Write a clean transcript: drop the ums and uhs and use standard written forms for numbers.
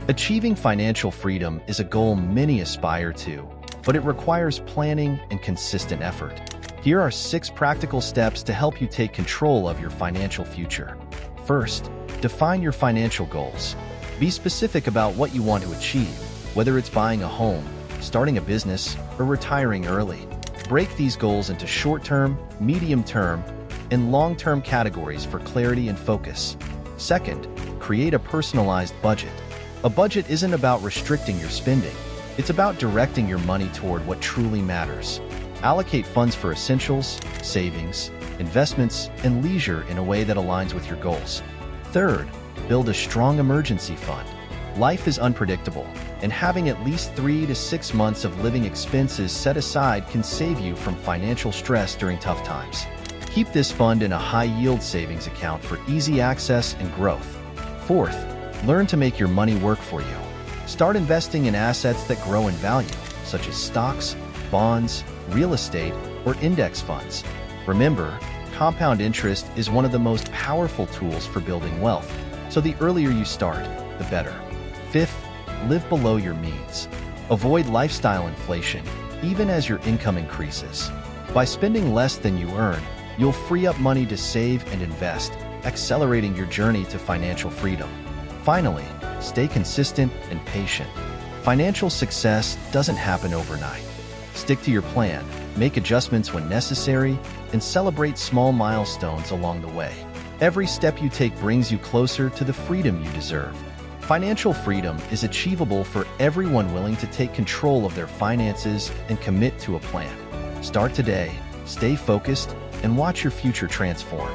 Achieving financial freedom is a goal many aspire to, but it requires planning and consistent effort. Here are 6 practical steps to help you take control of your financial future. First, define your financial goals. Be specific about what you want to achieve, whether it's buying a home, starting a business, or retiring early. Break these goals into short-term, medium-term, and long-term categories for clarity and focus. Second, create a personalized budget. A budget isn't about restricting your spending. It's about directing your money toward what truly matters. Allocate funds for essentials, savings, investments, and leisure in a way that aligns with your goals. Third, build a strong emergency fund. Life is unpredictable, and having at least 3 to 6 months of living expenses set aside can save you from financial stress during tough times. Keep this fund in a high-yield savings account for easy access and growth. Fourth, learn to make your money work for you. Start investing in assets that grow in value, such as stocks, bonds, real estate, or index funds. Remember, compound interest is one of the most powerful tools for building wealth, so the earlier you start, the better. Fifth, live below your means. Avoid lifestyle inflation, even as your income increases. By spending less than you earn, you'll free up money to save and invest, accelerating your journey to financial freedom. Finally, stay consistent and patient. Financial success doesn't happen overnight. Stick to your plan, make adjustments when necessary, and celebrate small milestones along the way. Every step you take brings you closer to the freedom you deserve. Financial freedom is achievable for everyone willing to take control of their finances and commit to a plan. Start today, stay focused, and watch your future transform.